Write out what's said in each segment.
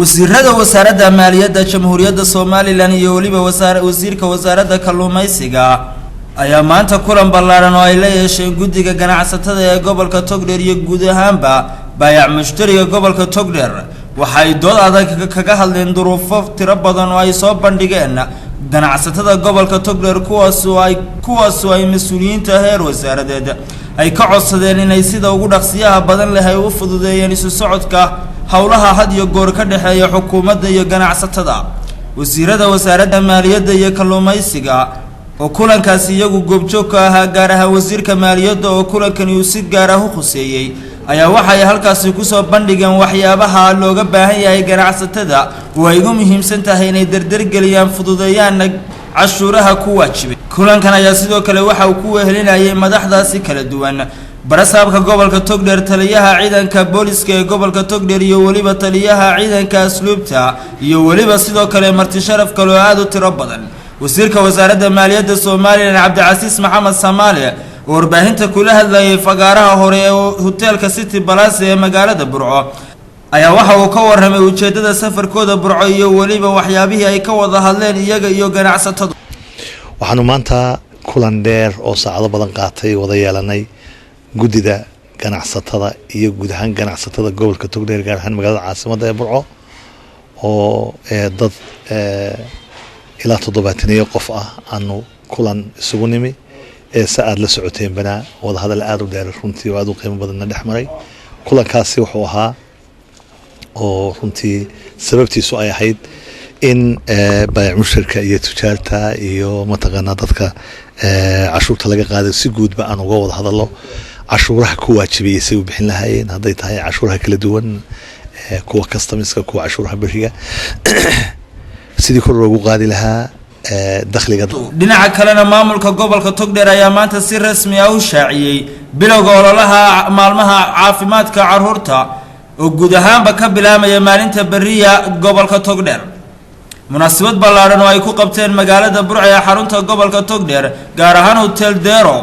wasiirada wasaaradda maaliyadda jamhuuriyadda Soomaaliland iyo waliba wasiirka wasaaradda kalluumaysiga ayaa maanta kulan ballaaran oo ay la yeesheen guddiga ganacsatada ee gobolka Togdheer iyo guud ahaanba baayac mushtariga gobolka Togdheer waxay dood adag kaga hadleen duruufo tiro badan oo ay soo bandhigeen ganacsatada gobolka Togdheer kuwaas oo ay mas'uuliyiinta heer wasaaradeed ay ka codsadeen inay sida ugu dhaqsiyaha badan leh ay u fududeeyeen isu socodka hawlaha had iyo goor ka dhaxeeya xukuumadda iyo ganacsatada wasiirada wasaaradda maaliyadda iyo kalluumaysiga oo kulankaasi iyagu goobjoog ka ahaa gaar ahaan wasiirka maaliyadda oo kulankani uu si gaar ah u khuseeyay ayaa waxay halkaasi ku soo bandhigeen waxyaabaha looga baahan yahay ganacsatada oo ay ugu muhiimsan tahay inay dardargeliyaan fududeeyaan cashuuraha ku waajibay kulankan ayaa sidoo kale waxa uu ku wehelinayay madaxdaasi kala duwan barasaabka gobolka Togdheer taliyaha ciidanka booliska ee gobolka Togdheer iyo waliba taliyaha ciidanka asluubta iyo waliba sidoo kale marti sharaf kale oo aad u tiro badan wasiirka wasaaradda maaliyadda Soomaaliland Cabdicasiis Maxamed Samaale oo warbaahinta kula hadlayay fagaaraha hore ee hotelka City Palace ee magaalada Burco ayaa waxa uu ka warramay ujeedada safarkooda Burco iyo waliba waxyaabihii ay ka wada hadleen iyaga iyo ganacsatada waxaanu maanta kulan dheer oo saacado badan qaatay wada yeelanay guddida ganacsatada iyo guud ahaan ganacsatada gobolka Togdheer gaar ahaan magaalada caasimadda ee Burco oo dad ilaa 70 qof ah aanu kulan isugu nimi saad la socoteen bana wada hadal aad u dheer runtii oo aad u qiimo badan dhexmaray kulankaasi wuxuu ahaa oo runtii sababtiisu ay ahayd in baayac musharka iyo tujaarta iyo mataqaana dadka cashuurta laga qaaday si guudba aan uga wada hadallo cashuuraha ku waajibay si uu bixin lahaayeen haday tahay cashuuraha kala duwan kuwa customerska kuwa cashuuraha bariga sidii kor loogu qaadi lahaa dakhliga dhinaca kalena maamulka gobolka Togdheer ayaa maanta si rasmi ah u shaaciyay bilowga ololaha maalmaha caafimaadka carruurta oo guud ahaanba ka bilaabmaya maalinta bariya gobolka Togdheer munaasabad ballaaran oo ay ku qabteen magaalada Burco ee xarunta gobolka Togdheer gaar ahaan Hotel Dero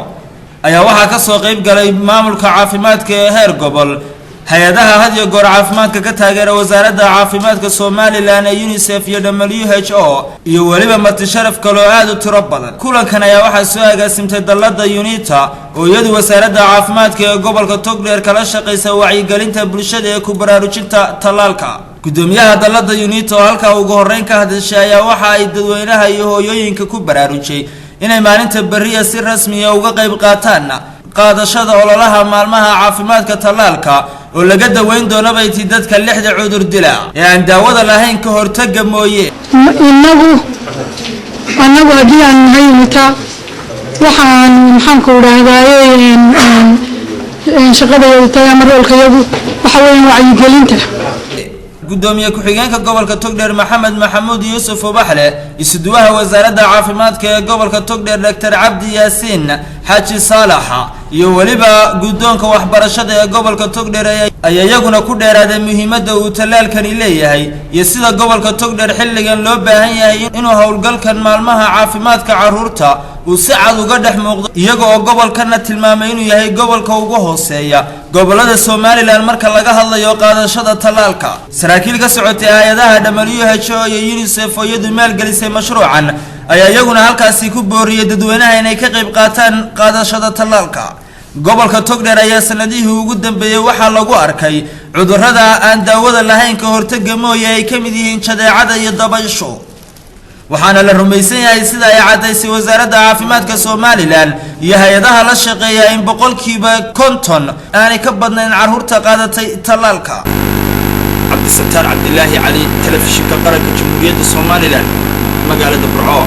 ayaa waxa ka soo qayb galay maamulka caafimaadka ee heer gobol hay'adaha had iyo goor caafimaadka ka taageera wasaaradda caafimaadka Soomaaliland ee UNICEF iyo WHO iyo waliba marti sharaf kale oo aad u tiro badan kulankan ayaa waxa soo agaasimtay dalladda UNITA oo iyadu wasaaradda caafimaadka ee gobolka Togdheer kala shaqeysa wacyigelinta bulshada ee ku baraarujinta talaalka gudoomiyaha dalladda UNITA oo halka ugu horeyn ka hadashay ayaa waxa ay dadweynaha iyo hooyooyinka ku baraarujay inay maalinta bariya si rasmi ah uga qayb qaataan qaadashada ololaha maalmaha caafimaadka talaalka oo laga daweyn doono bayti dadka 6 cudur dila ee aan daawada lahayn ka hortaga mooyee anagu hadii aan hay'ata waxaan ku raadayay shaqadayda tayamarolkayagu waxa weeyaan wacyigelinta gudoomiye ku-xigeenka gobolka Togdheer Maxamed Maxamuud Yuusuf Ubaxle isuduwaha wasaaradda caafimaadka ee gobolka Togdheer Dr. Cabdi Yaasiin Xaaji Saalax iyo waliba gudoonka waxbarashada ee gobolka Togdheer ayaa iyaguna ku dheeraaday muhiimadda uu talaalkani leeyahay iyo sida gobolka Togdheer xilligan loo baahan yahay inuu hawlgalkan maalmaha caafimaadka carruurta uu si cad uga dhex muuqdo iyaga oo gobolkana tilmaamay inuu yahay gobolka ugu hooseeya gobolada Soomaaliland marka laga hadlayo qaadashada talaalka saraakiil ka socotay hay'adaha WHO iyo UNICEF oo iyadu maalgelisay mashruucan ayaa iyaguna halkaasi ku booriyay dadweynaha inay ka qayb qaataan qaadashada talaalka gobolka Togdheer ayaa sanadihii ugu dambeeyay waxa lagu arkay cudurrada aan daawada lahayn ka hortaga mooyee ay kamid yihiin jadeecada iyo dabaysho waxaana la rumaysan yahay sida ay cadaysay wasaaradda caafimaadka Soomaaliland iyo hay'adaha la shaqeeya in 50% aanay ka badnayn carruurta qaadatay talaalka Cabdisataar Cabdilaahi Cali telefishinka qaranka Jamhuuriyadda Soomaaliland magaalada Burco